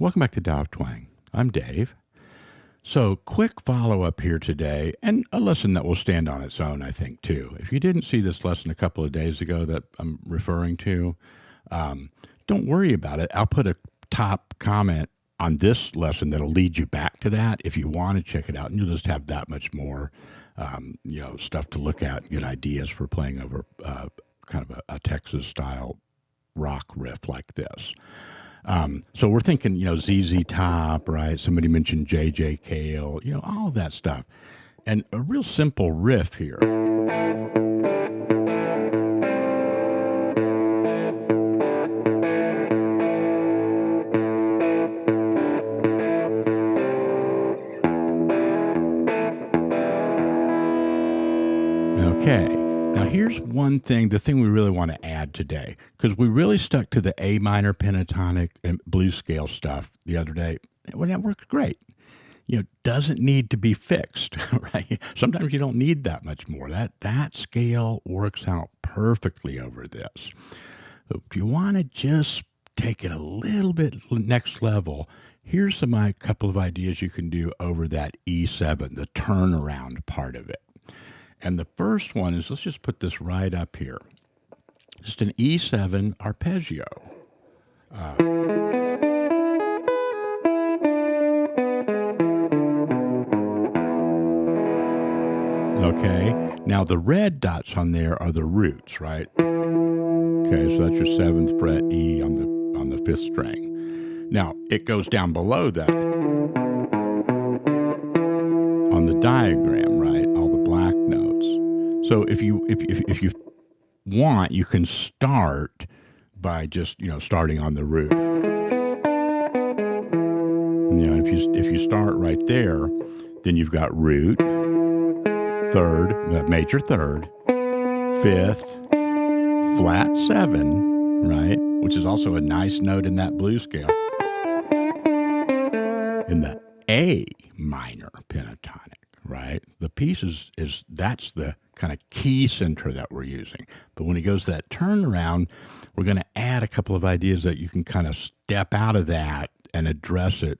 Welcome back to Tao of Twang. I'm Dave. So, quick follow up here today, and a lesson that will stand on its own, I think, too. If you didn't see this lesson a couple of days ago that I'm referring to, don't worry about it. I'll put a top comment on this lesson that'll lead you back to that if you want to check it out, and you'll just have that much more, stuff to look at and get ideas for playing over kind of a Texas style rock riff like this. So we're thinking, ZZ Top, right? Somebody mentioned J.J. Cale, all of that stuff. And a real simple riff here. Okay. Now, here's one thing, the thing we really want to add today, because we really stuck to the A minor pentatonic and blues scale stuff the other day. Well, that works great. Doesn't need to be fixed, right? Sometimes you don't need that much more. That scale works out perfectly over this. So if you want to just take it a little bit next level, here's a couple of ideas you can do over that E7, the turnaround part of it. And the first one is, let's just put this right up here. Just an E7 arpeggio. Okay, now the red dots on there are the roots, right? Okay, so that's your 7th fret E on the 5th string. Now it goes down below that on the diagram, right? All the black notes. So if you want, you can start by just starting on the root. If you start right there, then you've got root, third, major third, 5th, flat 7, right? Which is also a nice note in that blues scale. In the A minor pentatonic, right? The piece that's the kind of key center that we're using. But when it goes to that turnaround, we're going to add a couple of ideas that you can kind of step out of that and address it,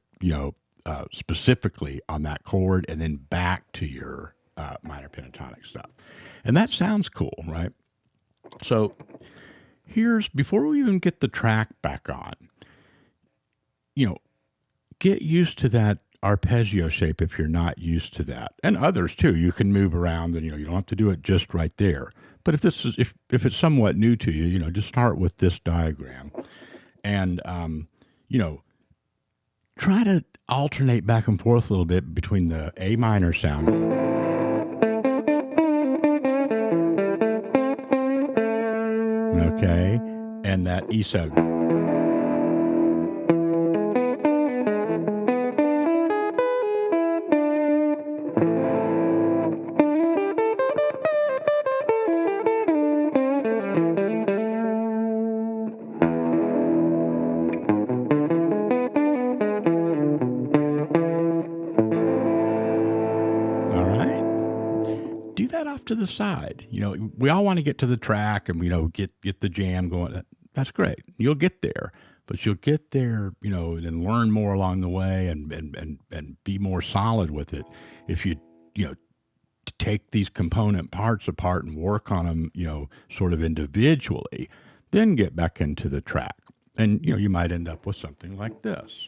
specifically on that chord and then back to your minor pentatonic stuff. And that sounds cool, right? So before we even get the track back on, get used to that arpeggio shape if you're not used to that. And others too. You can move around and you don't have to do it just right there. But if it's somewhat new to you, just start with this diagram. And try to alternate back and forth a little bit between the A minor sound and that E7. To the side. We all want to get to the track and get the jam going. That's great. You'll get there, but you'll get there, and learn more along the way and be more solid with it if you take these component parts apart and work on them, sort of individually, then get back into the track. And you might end up with something like this.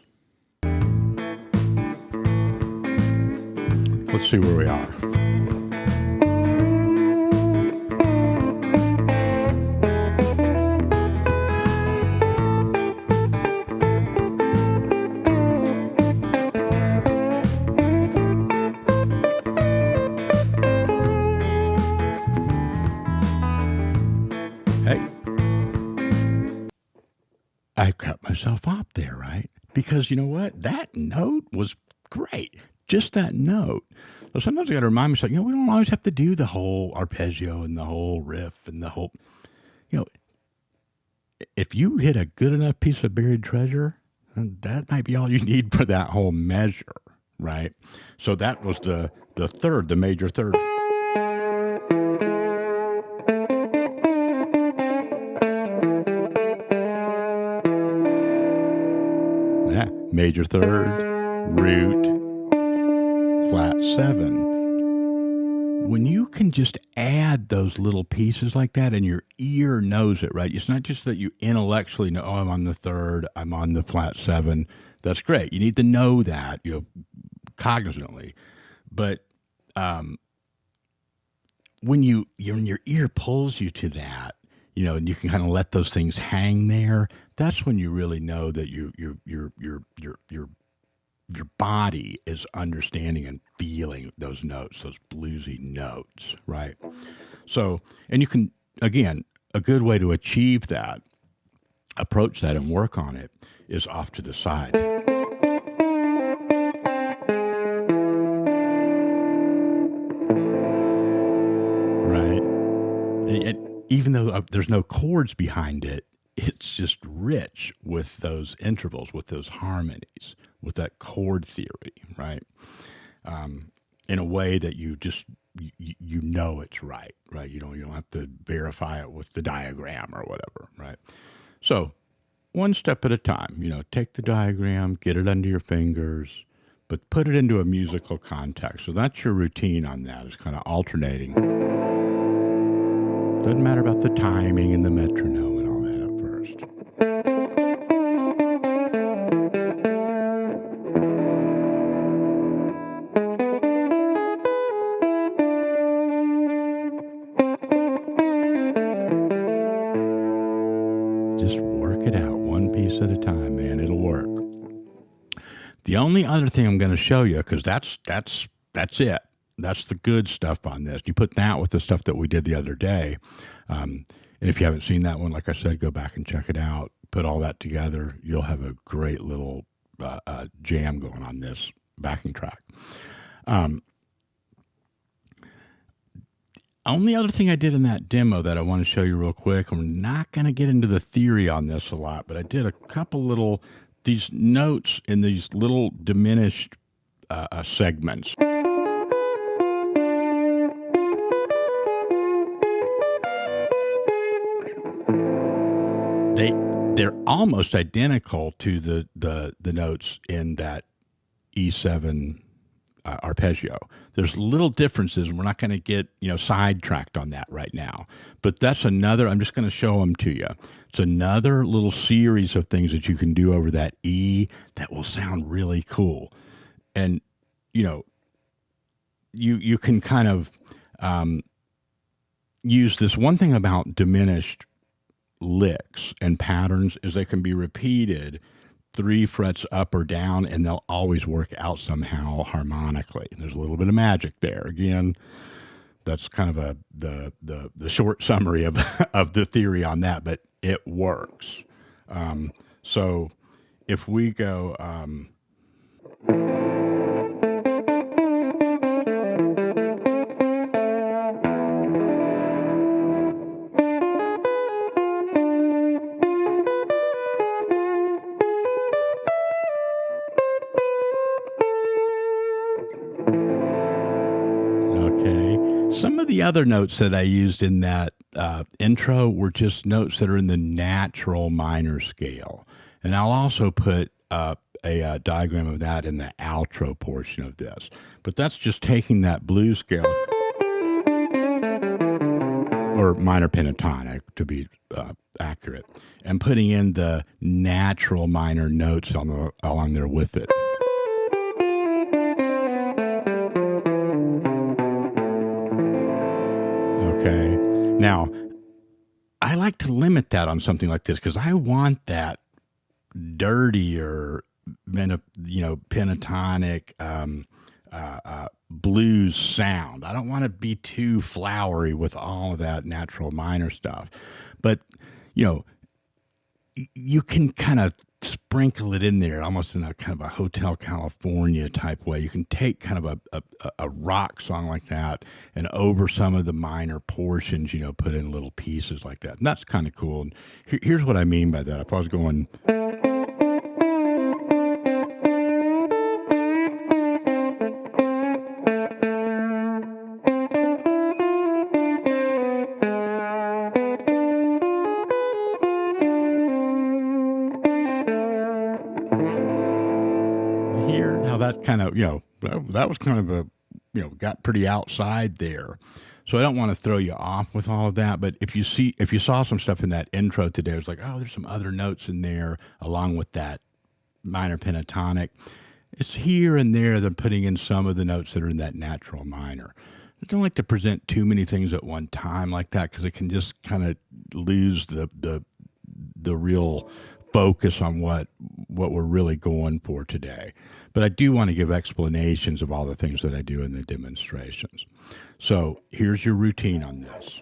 Let's see where we are. I cut myself off there, right? Because you know what? That note was great. Just that note. So sometimes I got to remind myself, we don't always have to do the whole arpeggio and the whole riff and the whole, if you hit a good enough piece of buried treasure, that might be all you need for that whole measure, right? So that was the third, the major third. major third, root, flat 7. When you can just add those little pieces like that and your ear knows it, right? It's not just that you intellectually know, oh, I'm on the third, I'm on the flat 7. That's great. You need to know that, cognizantly. But when your ear pulls you to that, and you can kind of let those things hang there, that's when you really know that your body is understanding and feeling those notes, those bluesy notes, right? So, and you can, again, a good way to achieve that, approach that and work on it is off to the side. Right? Even though there's no chords behind it, it's just rich with those intervals, with those harmonies, with that chord theory, right? In a way that you just you know it's right? You don't have to verify it with the diagram or whatever, right? So one step at a time. Take the diagram, get it under your fingers, but put it into a musical context. So that's your routine on that. Is kind of alternating. Doesn't matter about the timing and the metronome and all that at first. Just work it out one piece at a time, man. It'll work. The only other thing I'm going to show you, because that's it. That's the good stuff on this. You put that with the stuff that we did the other day. And if you haven't seen that one, like I said, go back and check it out. Put all that together. You'll have a great little jam going on this backing track. Only other thing I did in that demo that I want to show you real quick, I'm not going to get into the theory on this a lot, but I did a couple these notes in these little diminished segments. They're almost identical to the notes in that E7 arpeggio. There's little differences, and we're not going to get sidetracked on that right now. But that's another. I'm just going to show them to you. It's another little series of things that you can do over that E that will sound really cool. And you can kind of use this. One thing about diminished licks and patterns is they can be repeated 3 frets up or down, and they'll always work out somehow harmonically. There's a little bit of magic there. Again, that's kind of the short summary of of the theory on that, but it works. So if we go. Some of the other notes that I used in that intro were just notes that are in the natural minor scale. And I'll also put a diagram of that in the outro portion of this. But that's just taking that blues scale, or minor pentatonic to be accurate, and putting in the natural minor notes along there with it. Okay. Now, I like to limit that on something like this because I want that dirtier, pentatonic blues sound. I don't want to be too flowery with all of that natural minor stuff. But, you can kind of sprinkle it in there almost in a kind of a Hotel California type way. You can take kind of a rock song like that and over some of the minor portions, put in little pieces like that. And that's kind of cool. And here's what I mean by that. If I was going... that kind of, that was kind of got pretty outside there. So I don't want to throw you off with all of that, but if you saw some stuff in that intro today, it was like, oh, there's some other notes in there along with that minor pentatonic. It's here and there they're putting in some of the notes that are in that natural minor. I don't like to present too many things at one time like that because it can just kind of lose the real focus on what we're really going for today. But I do want to give explanations of all the things that I do in the demonstrations. So here's your routine on this.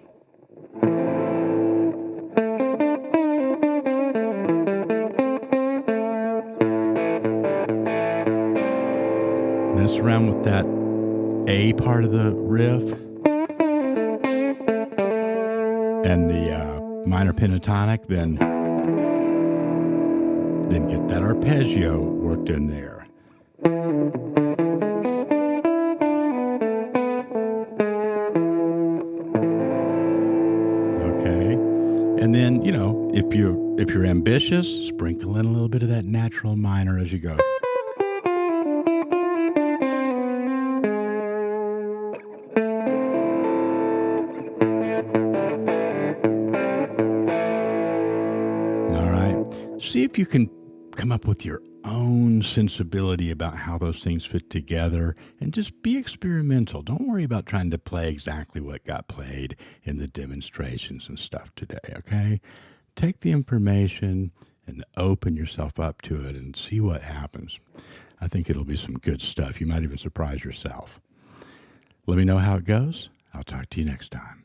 Mess around with that A part of the riff and the minor pentatonic, then get that arpeggio worked in there. Okay. And then, if you're ambitious, sprinkle in a little bit of that natural minor as you go. All right. See if you can come up with your own sensibility about how those things fit together and just be experimental. Don't worry about trying to play exactly what got played in the demonstrations and stuff today, okay? Take the information and open yourself up to it and see what happens. I think it'll be some good stuff. You might even surprise yourself. Let me know how it goes. I'll talk to you next time.